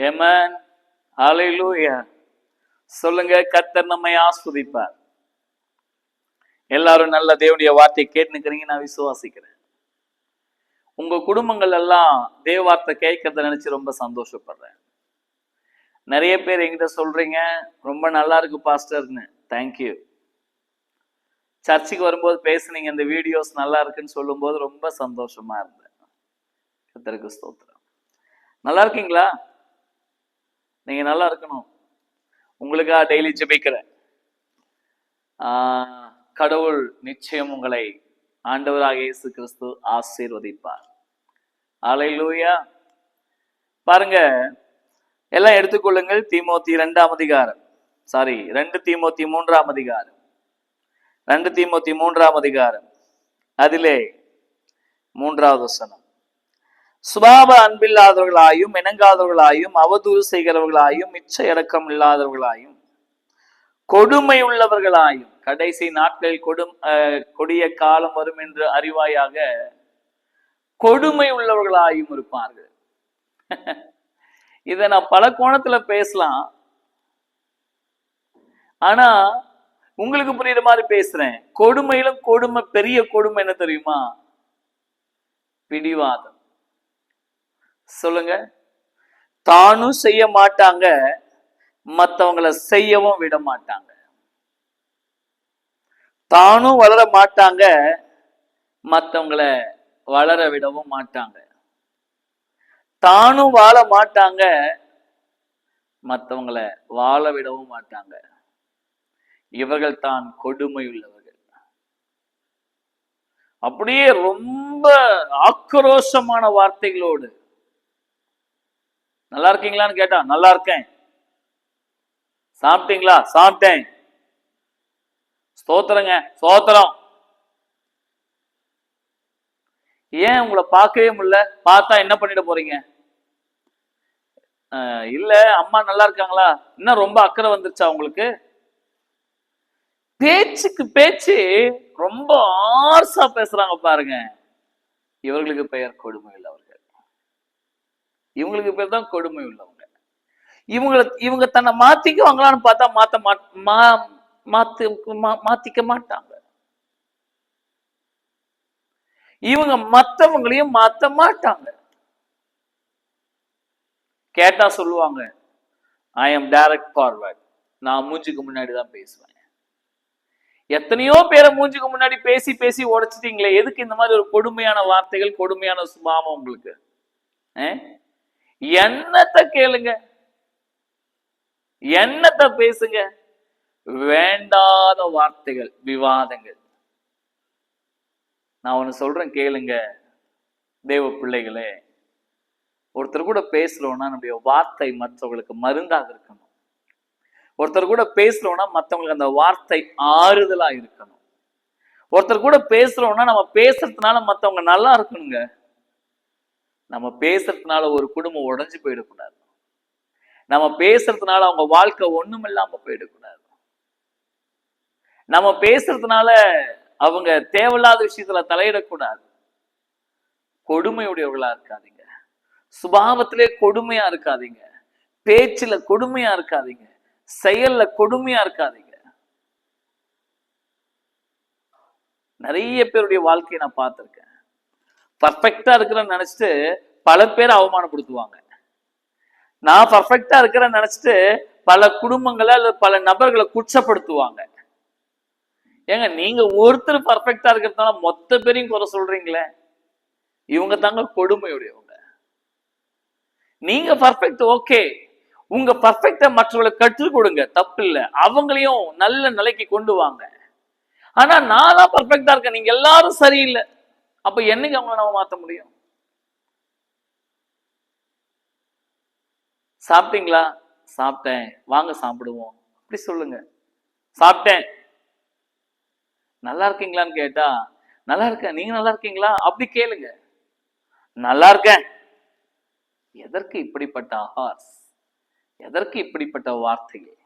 ஆமென். ஹalleluya. சொல்லுங்க, கர்த்தர் நம்மை ஆஸ்வதிப்பார். எல்லாரும் நல்ல தேவனுடைய வார்த்தையை கேட்டுக்கிறீங்க, நான் விசுவாசிக்கிறேன். உங்க குடும்பங்கள் எல்லாம் தேவ வார்த்தை கேட்கறத நினைச்சு ரொம்ப சந்தோஷப்படுறேன். நிறைய பேர் என்கிட்ட சொல்றீங்க, ரொம்ப நல்லா இருக்கு பாஸ்டர்னு. தேங்க்யூ. சர்ச்சுக்கு வரும்போது பேசுனீங்க, இந்த வீடியோஸ் நல்லா இருக்குன்னு சொல்லும் போது ரொம்ப சந்தோஷமா இருந்தேன். கர்த்தருக்கு ஸ்தோத்திரம். நல்லா இருக்கீங்களா? நீங்க நல்லா இருக்கணும். உங்களுக்காக டெய்லி ஜெபிக்கிறேன். கடவுள் நிச்சயம் உங்களை ஆண்டவராக இயேசு கிறிஸ்து ஆசீர்வதிப்பார். ஹல்லேலூயா. பாருங்க, எல்லாம் எடுத்துக்கொள்ளுங்கள். தீமோத்தி 2 அதிகாரம், 2 தீமோத்தி 3 அதிகாரம், 2 தீமோத்தி 3 அதிகாரம், அதிலே 3வது வசனம். சுபாவ அன்பில்லாதவர்களாயும் இணங்காதவர்களாயும் அவதூறு செய்கிறவர்களாயும் இச்சை அடக்கம் இல்லாதவர்களாயும் கொடுமை உள்ளவர்களாயும் கடைசி நாட்களில் கொடிய காலம் வரும் என்று அறிவாயாக கொடுமை உள்ளவர்களாயும் இருப்பார்கள். இதை நான் பல கோணத்துல பேசலாம், ஆனா உங்களுக்கு புரியுற மாதிரி பேசுறேன். கொடுமையிலும் கொடுமை, பெரிய கொடுமை என்ன தெரியுமா? பிடிவாதம். சொல்லுங்க. தானும் செய்ய மாட்டாங்க, மற்றவங்களை செய்யவும் விட மாட்டாங்க. தானும் வளர மாட்டாங்க, மற்றவங்களை வளர விடவும் மாட்டாங்க. தானும் வாழ மாட்டாங்க, மற்றவங்களை வாழ விடவும் மாட்டாங்க. இவர்கள் தான் கொடுமை உள்ளவர்கள். அப்படியே ரொம்ப ஆக்ரோஷமான வார்த்தைகளோடு, நல்லா இருக்கீங்களான்னு கேட்டா நல்லா இருக்கேன். சாப்பிட்டீங்களா? சாப்பிட்டேன். ஸ்தோத்திரங்க, ஸ்தோத்திரம். ஏன் உங்களை பார்க்கவே முடியல? பார்த்தா என்ன பண்ணிட போறீங்க? இல்ல, அம்மா நல்லா இருக்காங்களா? இன்னும் ரொம்ப அக்கறை வந்துருச்சா உங்களுக்கு? பேச்சுக்கு பேச்சு ரொம்ப ஆர்ஸா பேசுறாங்க பாருங்க. இவர்களுக்கு பெயர் கொடுமை உள்ளவர்கள். இவங்களுக்கு பேர் தான் கொடுமை உள்ளவங்க. இவங்க தன்னை மாத்திக்குவாங்களான்னு பார்த்தா மாத்திக்க மாட்டாங்க. இவங்க மற்றவங்களையும் மாத்த மாட்டாங்க. கேட்டா சொல்லுவாங்க, ஐ எம் டைரக்ட் ஃபார்வர்ட். நான் மூஞ்சுக்கு முன்னாடி தான் பேசுவேன். எத்தனையோ பேரை மூஞ்சுக்கு முன்னாடி பேசி பேசி உடைச்சிட்டீங்களே, எதுக்கு இந்த மாதிரி ஒரு கொடுமையான வார்த்தைகள், கொடுமையான சுபாவம் உங்களுக்கு? என்னத்தை கேளுங்க, என்னத்தை பேசுங்க, வேண்டாத வார்த்தைகள், விவாதங்கள். நான் ஒண்ணு சொல்றேன், கேளுங்க தேவ பிள்ளைகளே. ஒருத்தர் கூட பேசுறோம்னா நம்முடைய வார்த்தை மற்றவங்களுக்கு மருந்தாக இருக்கணும். ஒருத்தர் கூட பேசுறோம்னா மற்றவங்களுக்கு அந்த வார்த்தை ஆறுதலா இருக்கணும். ஒருத்தர் கூட பேசுறோம்னா நம்ம பேசுறதுனால மற்றவங்க நல்லா இருக்கணுங்க. நம்ம பேசுறதுனால ஒரு குடும்பம் உடைஞ்சு போயிடக்கூடாது. நம்ம பேசுறதுனால அவங்க வாழ்க்கை ஒண்ணும் இல்லாம போயிடக்கூடாது. நம்ம பேசுறதுனால அவங்க தேவையில்லாத விஷயத்துல தலையிடக்கூடாது. கொடுமையுடையவர்களா இருக்காதீங்க. சுபாவத்திலே கொடுமையா இருக்காதீங்க. பேச்சுல கொடுமையா இருக்காதீங்க. செயல்ல கொடுமையா இருக்காதீங்க. நிறைய பேருடைய வாழ்க்கையை நான் பார்த்திருக்கேன். பர்ஃபெக்டா இருக்கிறேன்னு நினைச்சிட்டு பல பேரை அவமானப்படுத்துவாங்க. நான் பர்ஃபெக்டா இருக்கிறேன்னு நினைச்சிட்டு பல குடும்பங்களை அல்லது பல நபர்களை குற்றப்படுத்துவாங்க. ஏங்க, நீங்க ஒருத்தர் பர்ஃபெக்டா இருக்கிறதுனால மொத்த பேரையும் குறை சொல்றீங்களே. இவங்க தாங்க கொடுமையுடையவங்க. நீங்க பர்ஃபெக்ட், ஓகே. உங்க பர்ஃபெக்டா மற்றவங்களை கற்றுக் கொடுங்க, தப்பு இல்லை. அவங்களையும் நல்ல நிலைக்கு கொண்டு வாங்க. ஆனா நான் தான் பர்ஃபெக்டா இருக்கேன், நீங்க எல்லாரும் சரியில்லை, அப்ப என்னைக்கு அவங்கள நம்ம மாத்த முடியும்? சாப்பிட்டீங்களா? சாப்பிட்டேன், வாங்க சாப்பிடுவோம், அப்படி சொல்லுங்க. சாப்பிட்டேன். நல்லா இருக்கீங்களான்னு கேட்டா நல்லா இருக்கேன், நீங்க நல்லா இருக்கீங்களா அப்படி கேளுங்க. நல்லா இருக்கேன். எதற்கு இப்படிப்பட்ட ஆஹாஸ்? எதற்கு இப்படிப்பட்ட வார்த்தைகள்?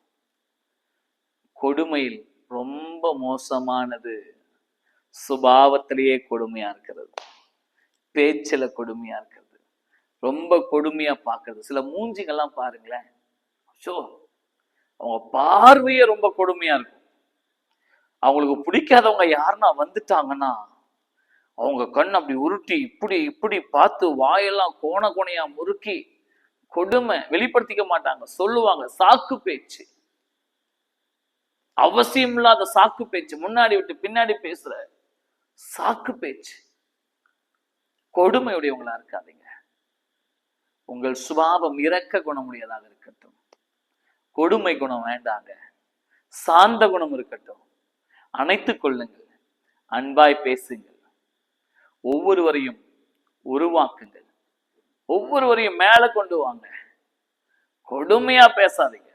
கொடுமையில் ரொம்ப மோசமானது சுபாவத்திலேயே கொடுமையா இருக்கிறது, பேச்சில கொடுமையா இருக்கிறது, ரொம்ப கொடுமையா பார்க்கறது. சில மூஞ்சிங்கெல்லாம் பாருங்களேன், ஷோ அவங்க பார்வையே ரொம்ப கொடுமையா இருக்கும். அவங்களுக்கு பிடிக்காதவங்க யாருன்னா வந்துட்டாங்கன்னா அவங்க கண் அப்படி உருட்டி இப்படி இப்படி பார்த்து வாயெல்லாம் கோண கோணையா முறுக்கி கொடுமை வெளிப்படுத்திக்க மாட்டாங்க, சொல்லுவாங்க. சாக்கு பேச்சு, அவசியம் இல்லாத சாக்கு பேச்சு, முன்னாடி விட்டு பின்னாடி பேசுற சாக்கு பேச்சு. கொடுமையுடையவங்களா இருக்காதீங்க. உங்கள் சுபாவம் இரக்க குணமுடையதாக இருக்கட்டும். கொடுமை குணம் வேண்டாங்க, சாந்த குணம் இருக்கட்டும். அணைத்துக் கொள்ளுங்கள், அன்பாய் பேசுங்கள், ஒவ்வொருவரையும் உருவாக்குங்கள், ஒவ்வொருவரையும் மேல கொண்டு வாங்க. கொடுமையா பேசாதீங்க.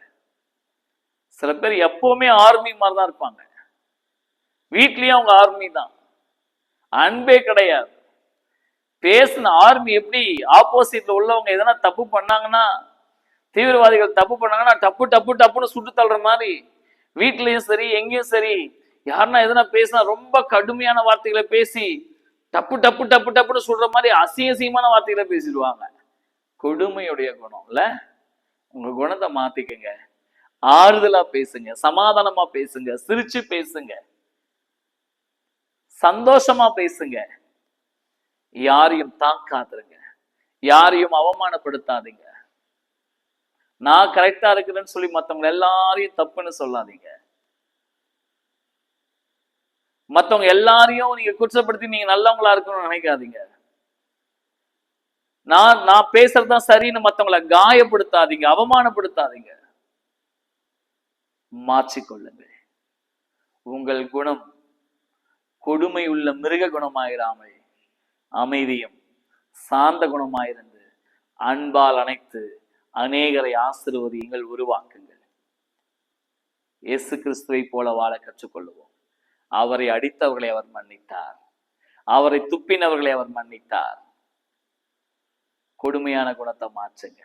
சில பேர் எப்பவுமே ஆர்மி மாதிரிதான் இருப்பாங்க, வீட்லயும் அவங்க ஆர்மி தான், அன்பே கிடையாது. பேசின ஆர்மி எப்படி ஆப்போசிட்ல உள்ளவங்க எதனா தப்பு பண்ணாங்கன்னா, தீவிரவாதிகள் தப்பு பண்ணாங்கன்னா டப்பு டப்பு டப்புன்னு சுட்டு தள்ளுற மாதிரி, வீட்லயும் சரி எங்கேயும் சரி யாருன்னா எதனா பேசினா ரொம்ப கடுமையான வார்த்தைகளை பேசி டப்பு டப்பு டப்பு டப்புன்னு சொல்ற மாதிரி அசிங்கமான வார்த்தைகளை பேசிடுவாங்க. கொடுமையுடைய குணம் இல்ல. உங்க குணத்தை மாத்திக்கங்க, ஆறுதலா பேசுங்க, சமாதானமா பேசுங்க, சிரிச்சு பேசுங்க, சந்தோஷமா பேசுங்க. யாரையும் தாக்காதுங்க, யாரையும் அவமானப்படுத்தாதீங்க. நான் கரெக்டா இருக்கிறேன்னு சொல்லி மத்தவங்க எல்லாரையும் தப்புன்னு சொல்லாதீங்க. மத்தவங்க எல்லாரையும் நீங்க குற்றப்படுத்தி நீங்க நல்லவங்களா இருக்கணும்னு நினைக்காதீங்க. நான் பேசுறதுதான் சரின்னு மத்தவங்களை காயப்படுத்தாதீங்க, அவமானப்படுத்தாதீங்க. மாற்றிக்கொள்ளுங்க. உங்கள் குணம் கொடுமை உள்ள மிருக குணமாயிராமல் அமைதியும் சாந்த குணமாயிருந்து அன்பால் அணைத்து அநேகரை ஆசீர்வதியுங்கள், உருவாக்குங்கள். இயேசு கிறிஸ்துவை போல வாழ கற்றுக்கொள்ளுவோம். அவரை அடித்தவர்களை அவர் மன்னித்தார், அவரை துப்பினவர்களை அவர் மன்னித்தார். கொடுமையான குணத்தை மாற்றுங்க.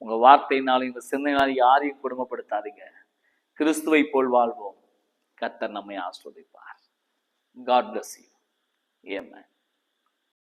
உங்க வார்த்தையினாலும் இந்த சிந்தனையினாலும் யாரையும் கொடுமைப்படுத்தாதீங்க. கிறிஸ்துவை போல் வாழ்வோம். கர்த்தர் நம்மை ஆசீர்வதிப்பார். God bless you. Amen.